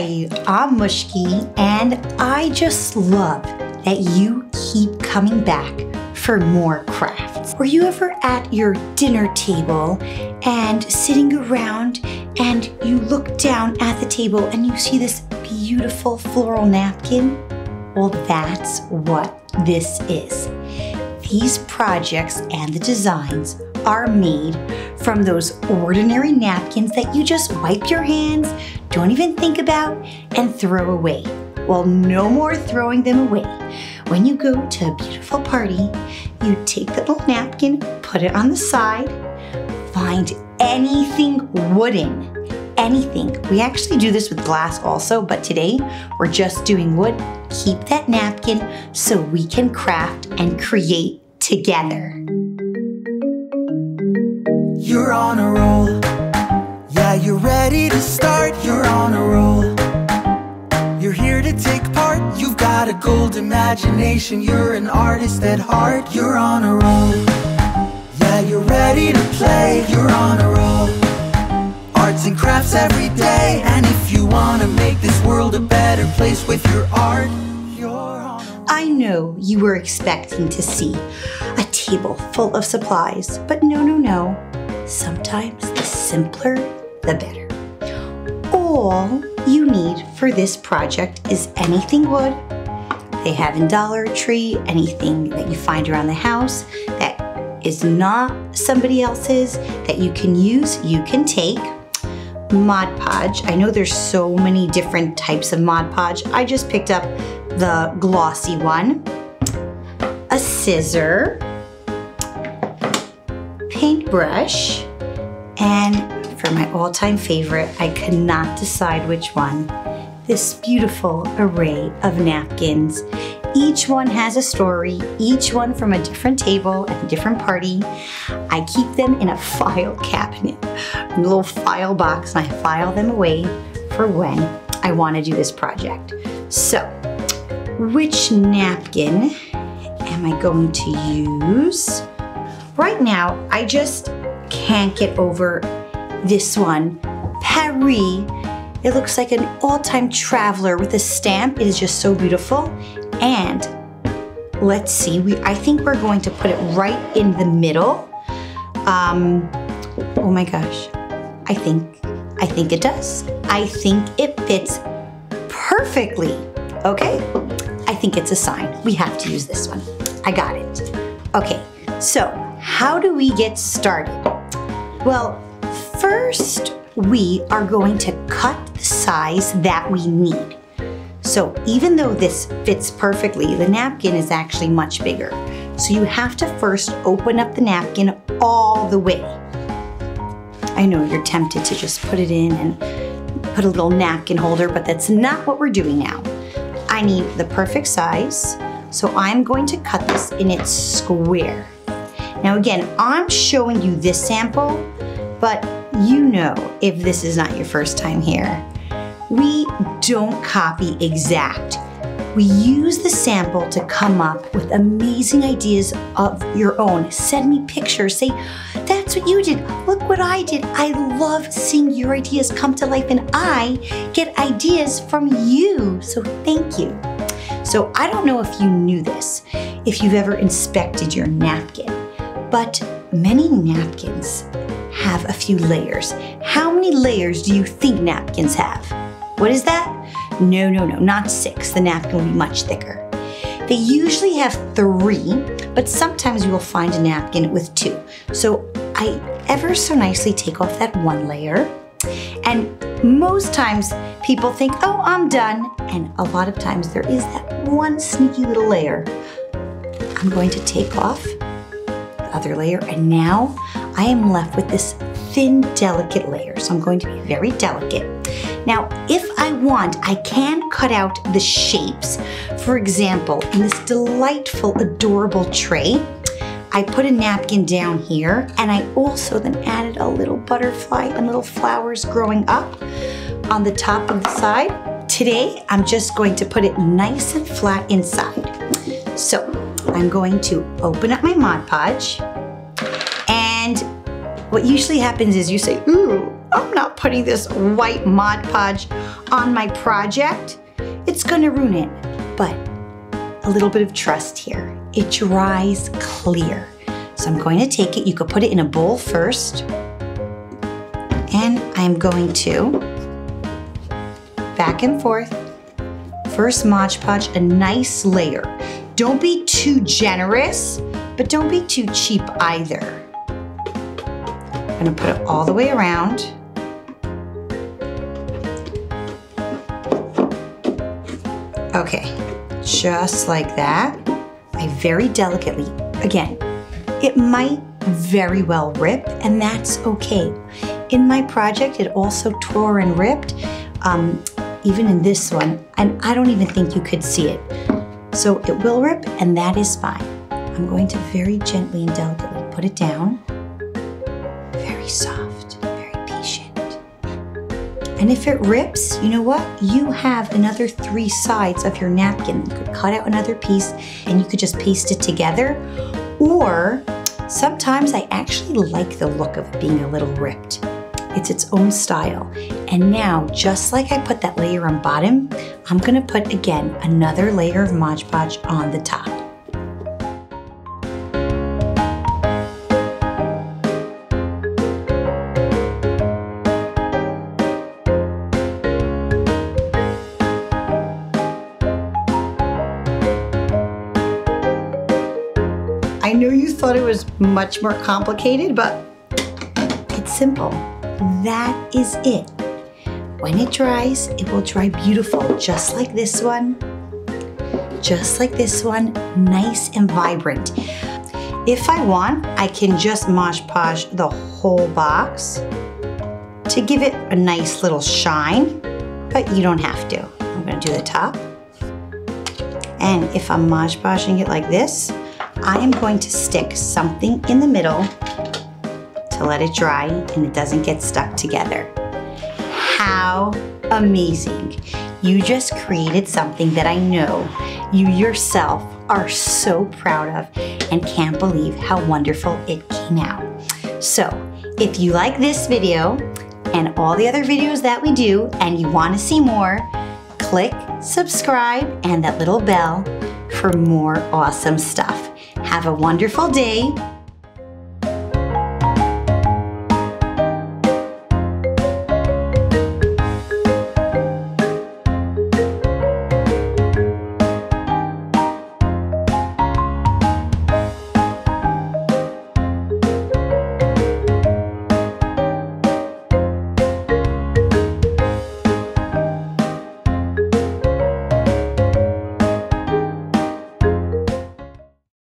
Hi, I'm Mushki, and I just love that you keep coming back for more crafts. Were you ever at your dinner table and sitting around and you look down at the table and you see this beautiful floral napkin? Well, that's what this is. These projects and the designs are made from those ordinary napkins that you just wipe your hands, don't even think about, and throw away. Well, no more throwing them away. When you go to a beautiful party, you take the little napkin, put it on the side, find anything wooden, anything. We actually do this with glass also, but today we're just doing wood. Keep that napkin so we can craft and create together. You're on a roll. Yeah, you're ready to start. You're on a roll. You're here to take part. You've got a gold imagination. You're an artist at heart. You're on a roll. Yeah, you're ready to play. You're on a roll. Arts and crafts every day. And if you want to make this world a better place with your art, you're on a roll. I know you were expecting to see a table full of supplies, but no. Sometimes the simpler, the better. All you need for this project is anything wood. They have in Dollar Tree, anything that you find around the house that is not somebody else's that you can use, you can take. Modpodge, I know there's so many different types of Modpodge. I just picked up the glossy one. A scissor, paintbrush, and for my all-time favorite, I could not decide which one, this beautiful array of napkins. Each one has a story, each one from a different table at a different party. I keep them in a file cabinet, a little file box, and I file them away for when I want to do this project. So, which napkin am I going to use? Right now, I just can't get over this one. Paris. It looks like an all-time traveler with a stamp. It is just so beautiful. And let's see, I think we're going to put it right in the middle. Oh my gosh, I think it does. I think it fits perfectly, okay? I think it's a sign. We have to use this one. I got it. Okay, so how do we get started? Well, first we are going to cut the size that we need. So even though this fits perfectly, the napkin is actually much bigger. So you have to first open up the napkin all the way. I know you're tempted to just put it in and put a little napkin holder, but that's not what we're doing now. I need the perfect size, so I'm going to cut this in its square. Now again, I'm showing you this sample, but you know if this is not your first time here, we don't copy exact. We use the sample to come up with amazing ideas of your own. Send me pictures, say, that's what you did, look what I did. I love seeing your ideas come to life and I get ideas from you, so thank you. So I don't know if you knew this, if you've ever inspected your napkin, but many napkins have a few layers. How many layers do you think napkins have? What is that? No, not 6. The napkin will be much thicker. They usually have 3, but sometimes you will find a napkin with 2. So I ever so nicely take off that 1 layer. And most times people think, oh, I'm done. And a lot of times there is that one sneaky little layer. I'm going to take off the other layer, and now I am left with this thin, delicate layer. So I'm going to be very delicate. Now, if I want, I can cut out the shapes. For example, in this delightful, adorable tray, I put a napkin down here, and I also then added a little butterfly and little flowers growing up on the top of the side. Today, I'm just going to put it nice and flat inside. So, I'm going to open up my Modpodge, and what usually happens is you say, ooh, I'm not putting this white Mod Podge on my project. It's gonna ruin it. But a little bit of trust here. It dries clear. So I'm going to take it, you could put it in a bowl first, and I'm going to back and forth. First Mod Podge, a nice layer. Don't be too generous, but don't be too cheap either. I'm gonna put it all the way around. Okay, just like that. I very delicately, again, it might very well rip, and that's okay. In my project, it also tore and ripped, even in this one, and I don't even think you could see it. So it will rip, and that is fine. I'm going to very gently and delicately put it down. Very soft, very patient. And if it rips, you know what? You have another 3 sides of your napkin. You could cut out another piece, and you could just paste it together. Or sometimes I actually like the look of it being a little ripped. It's its own style. And now, just like I put that layer on bottom, I'm gonna put, again, another layer of Mod Podge on the top. I know you thought it was much more complicated, but it's simple. That is it. When it dries, it will dry beautiful, just like this one. Just like this one, nice and vibrant. If I want, I can just Mod Podge the whole box to give it a nice little shine, but you don't have to. I'm gonna do the top. And if I'm Mod Podging it like this, I am going to stick something in the middle to let it dry and it doesn't get stuck together. How amazing. You just created something that I know you yourself are so proud of and can't believe how wonderful it came out. So if you like this video and all the other videos that we do and you want to see more, click subscribe and that little bell for more awesome stuff. Have a wonderful day.